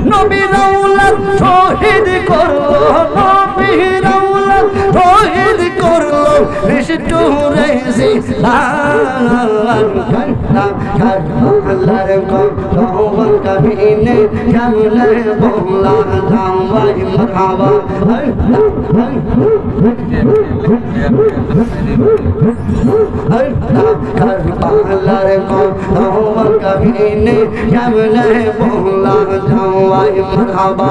নবীর আওলাদ শহীদ করলো নবীর আওলাদ শহীদ করলো নিষ্ঠুরে জিলান কারবালার কৌন কাহিনী কেমনে বললাম ভাই মারহাবা কারবালার কৌন কাহিনী কেমনে বললাম ভাই মারহাবা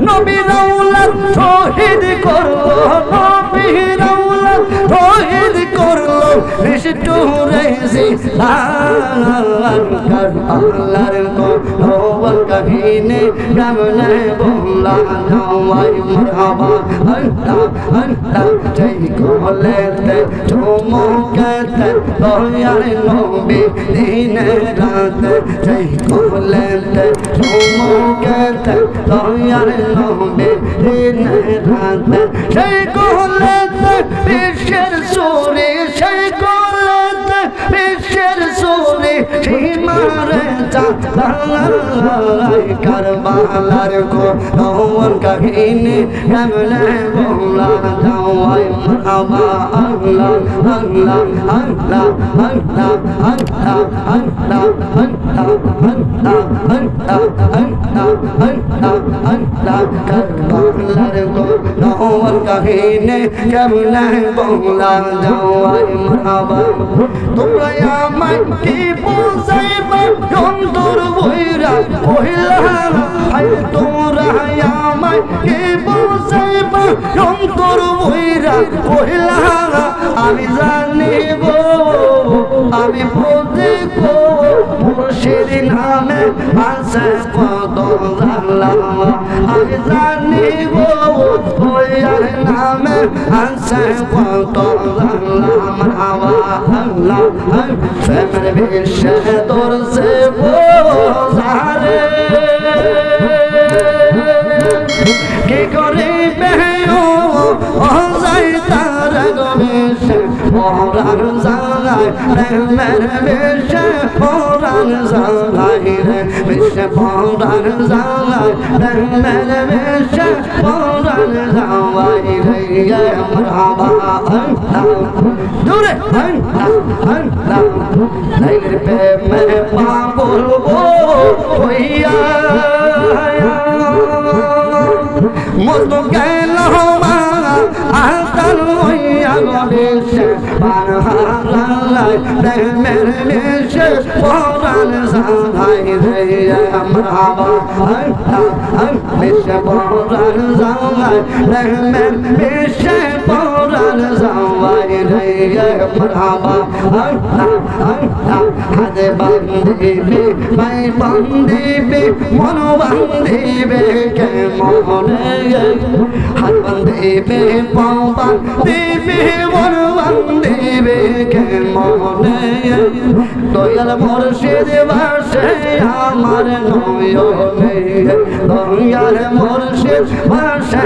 নবীর আওলাদ শহীদ করলো নবীর আওলাদ শহীদ করলো নিষ্ঠুরে জিলান কারবালার কৌন কাহিনী কেমনে বললাম ভাই মারহাবা জয় কোলেতে চুমুকেতে দয়ার নবী দিনে রাতে জয় কোলেতে চুমুকেতে দয়ার নবী দিনে রাতে সেই কোলেতে বিশ্বের সুরে সেই কোলেতে বিশ্বের সুরে সীমারে চাঁদাই কারবালার কৌন কাহিনী কেমনে বললা যাওয়াই মারহাবা আল্লাহ আল্লাহ আল্লাহ আল্লাহ আল্লাহ আল্লাহ আল্লাহ আল্লাহ আল্লাহ আল্লাহ আল্লাহ কারবালার কৌন কাহিনী কেমনে বললা যাওয়াই মারহাবা তোমরা আমায় কি বুঝাইবা অন্তর বইরা কইলা ভাই তোমরা আমায় কি বুঝাইবা অন্তর বইরা কইলা আমি জানিব আমি বুঝিব মুর্শিদ নামে আছে কত জানলা আমি জানিব ওয়ার নামে আছে কত জানলা মারহাবা আল্লাহ প্রেমের বিশ্বে তোর সে বোঝারে কি করিবে ও যাই তার গবেষে ওরান জানাই প্রেমের বিশ্বে ওরান জানাই রে বিশ্বে ওরান জানাই প্রেমের বিশ্বে ওরান জানাই রে মারহাবা আল্লাহ দূরে আল্লাহ আল্লাহ লাইলের প্রেমে পাগল হইয়া মত গেল আতাল হইয়া গেছে বানহারাই প্রেমের নেশে পরাণ জানাই রে মারহাবা আল্লাহ নেশে পরাণ জানাই প্রেমের নেশে পরাণ জানাই রে মারহাবা আল্লাহ আল্লাহ হাতে বান্ধিবে পাই বান্ধিবে মন বান্ধিবে কে মনে হাত বান্ধিবে পাও বান্ধিবে মন বান্ধিবে কে মনে দয়াল মুর্শিদ বাসে আমার নয়নে দয়াল মুর্শিদ বাসে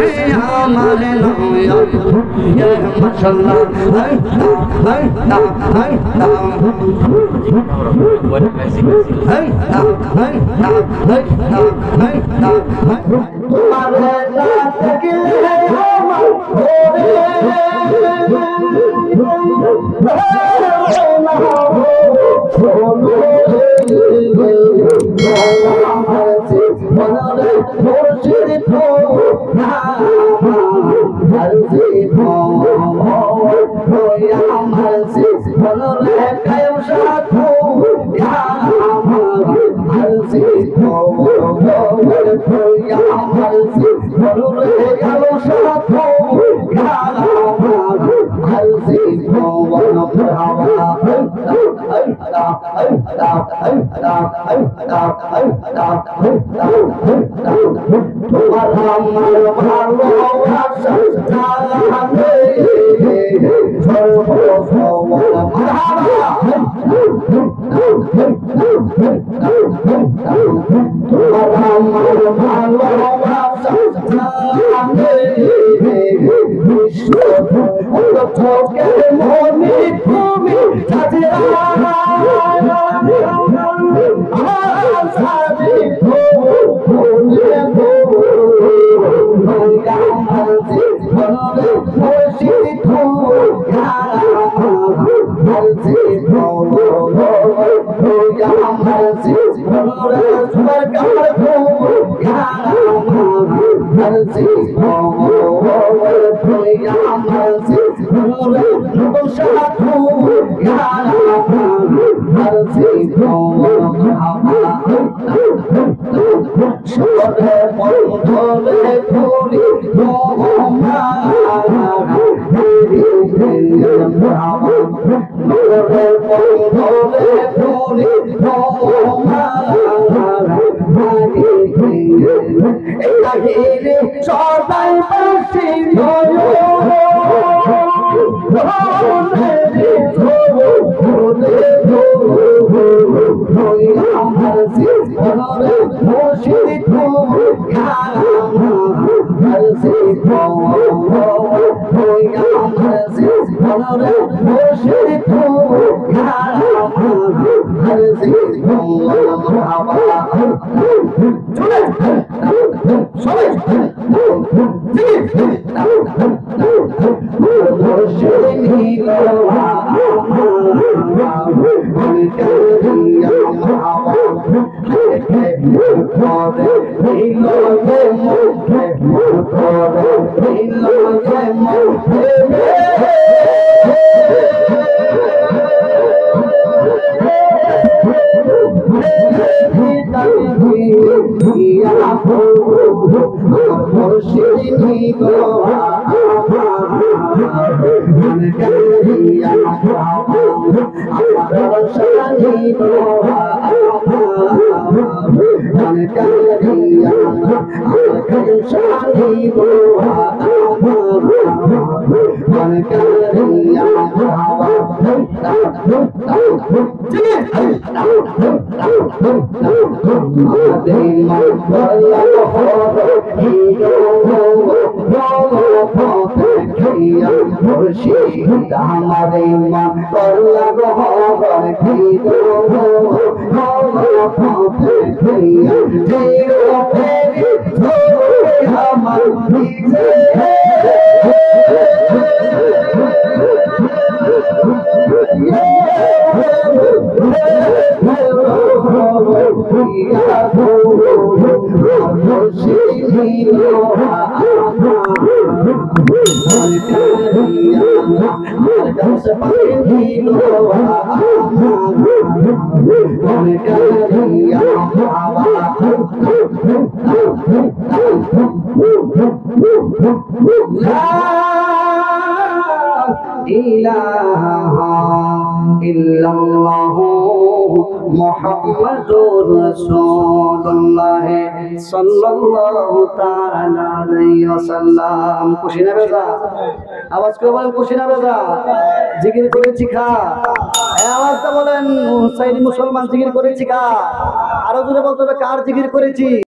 আমার নয়নে মাশাআল্লাহ সবাই পাশে हमारे मन पर लगो मुहम्मदुर रसूलुल्लाह सल्लल्लाहु ताआला अलैहि वसल्लम। খুশি না বেজা? আওয়াজ করে বলেন খুশি না বেজা? জিকির করেছি খা, এই আওয়াজটা বলেন হুসাইনি মুসলমান জিকির করেছি খা। আরো জোরে বলতে হবে কার জিকির করেছি।